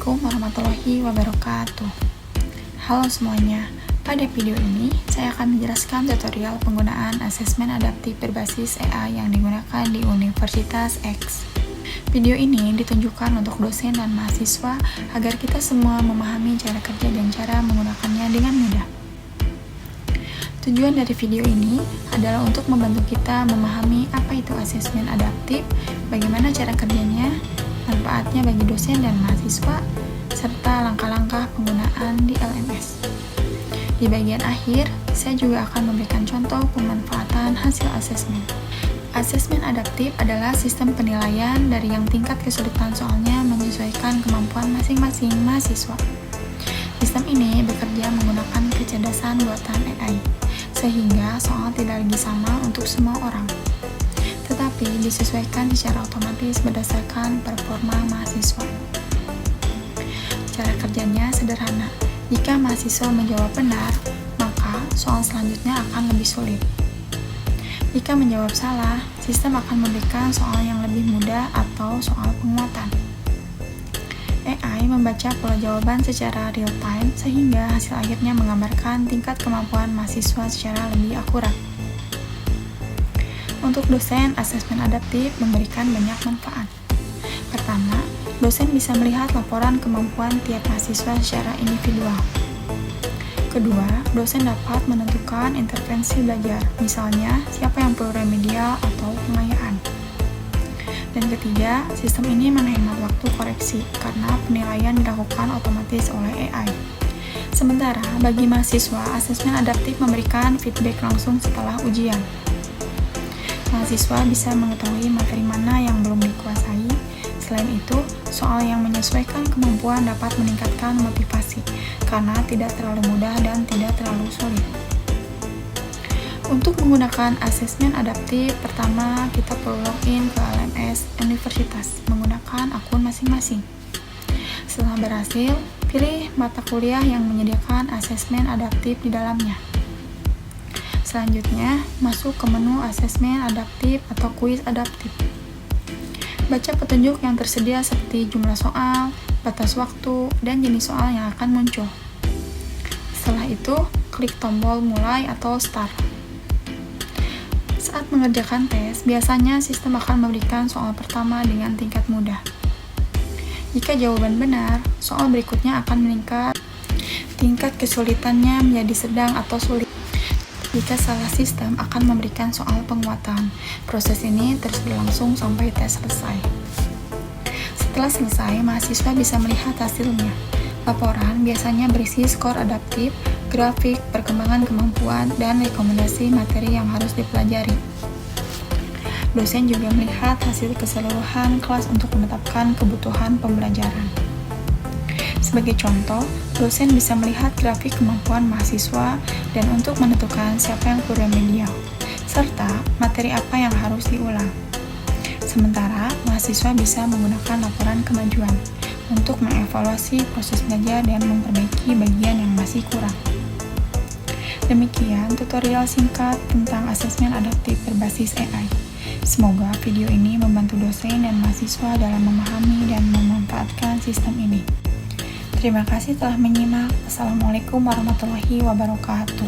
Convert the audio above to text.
Assalamualaikum warahmatullahi wabarakatuh. Halo semuanya, pada video ini saya akan menjelaskan tutorial penggunaan asesmen adaptif berbasis AI yang digunakan di Universitas X. Video ini ditunjukkan untuk dosen dan mahasiswa agar kita semua memahami cara kerja dan cara menggunakannya dengan mudah. Tujuan dari video ini adalah untuk membantu kita memahami apa itu asesmen adaptif, bagaimana cara kerjanya, manfaatnya bagi dosen dan mahasiswa, serta langkah-langkah penggunaan di LMS. Di bagian akhir, saya juga akan memberikan contoh pemanfaatan hasil asesmen. Asesmen adaptif adalah sistem penilaian dari yang tingkat kesulitan soalnya menyesuaikan kemampuan masing-masing mahasiswa. Sistem ini bekerja menggunakan kecerdasan buatan AI, sehingga soal tidak lagi sama untuk semua orang, tetapi disesuaikan secara otomatis berdasarkan performa mahasiswa. Cara kerjanya sederhana. Jika mahasiswa menjawab benar, maka soal selanjutnya akan lebih sulit. Jika menjawab salah, sistem akan memberikan soal yang lebih mudah atau soal penguatan. AI membaca pola jawaban secara real-time sehingga hasil akhirnya menggambarkan tingkat kemampuan mahasiswa secara lebih akurat. Untuk dosen, asesmen adaptif memberikan banyak manfaat. Pertama, dosen bisa melihat laporan kemampuan tiap mahasiswa secara individual. Kedua, dosen dapat menentukan intervensi belajar, misalnya siapa yang perlu remedial atau pengayaan. Dan ketiga, sistem ini menghemat waktu koreksi karena penilaian dilakukan otomatis oleh AI. Sementara, bagi mahasiswa, asesmen adaptif memberikan feedback langsung setelah ujian. Mahasiswa bisa mengetahui materi mana yang belum dikuasai. Selain itu, soal yang menyesuaikan kemampuan dapat meningkatkan motivasi karena tidak terlalu mudah dan tidak terlalu sulit. Untuk menggunakan asesmen adaptif, pertama kita perlu login ke LMS Universitas menggunakan akun masing-masing. Setelah berhasil, pilih mata kuliah yang menyediakan asesmen adaptif di dalamnya. Selanjutnya, masuk ke menu asesmen adaptif atau kuis adaptif. Baca petunjuk yang tersedia seperti jumlah soal, batas waktu, dan jenis soal yang akan muncul. Setelah itu, klik tombol mulai atau start. Saat mengerjakan tes, biasanya sistem akan memberikan soal pertama dengan tingkat mudah. Jika jawaban benar, soal berikutnya akan meningkat. Tingkat kesulitannya menjadi sedang atau sulit. Jika salah, sistem akan memberikan soal penguatan. Proses ini terus berlangsung sampai tes selesai. Setelah selesai, mahasiswa bisa melihat hasilnya. Laporan biasanya berisi skor adaptif, grafik, perkembangan kemampuan, dan rekomendasi materi yang harus dipelajari. Dosen juga melihat hasil keseluruhan kelas untuk menetapkan kebutuhan pembelajaran. Sebagai contoh, dosen bisa melihat grafik kemampuan mahasiswa dan untuk menentukan siapa yang perlu remedial, serta materi apa yang harus diulang. Sementara, mahasiswa bisa menggunakan laporan kemajuan untuk mengevaluasi proses belajar dan memperbaiki bagian yang masih kurang. Demikian tutorial singkat tentang asesmen adaptif berbasis AI. Semoga video ini membantu dosen dan mahasiswa dalam memahami dan memanfaatkan sistem ini. Terima kasih telah menyimak. Assalamualaikum warahmatullahi wabarakatuh.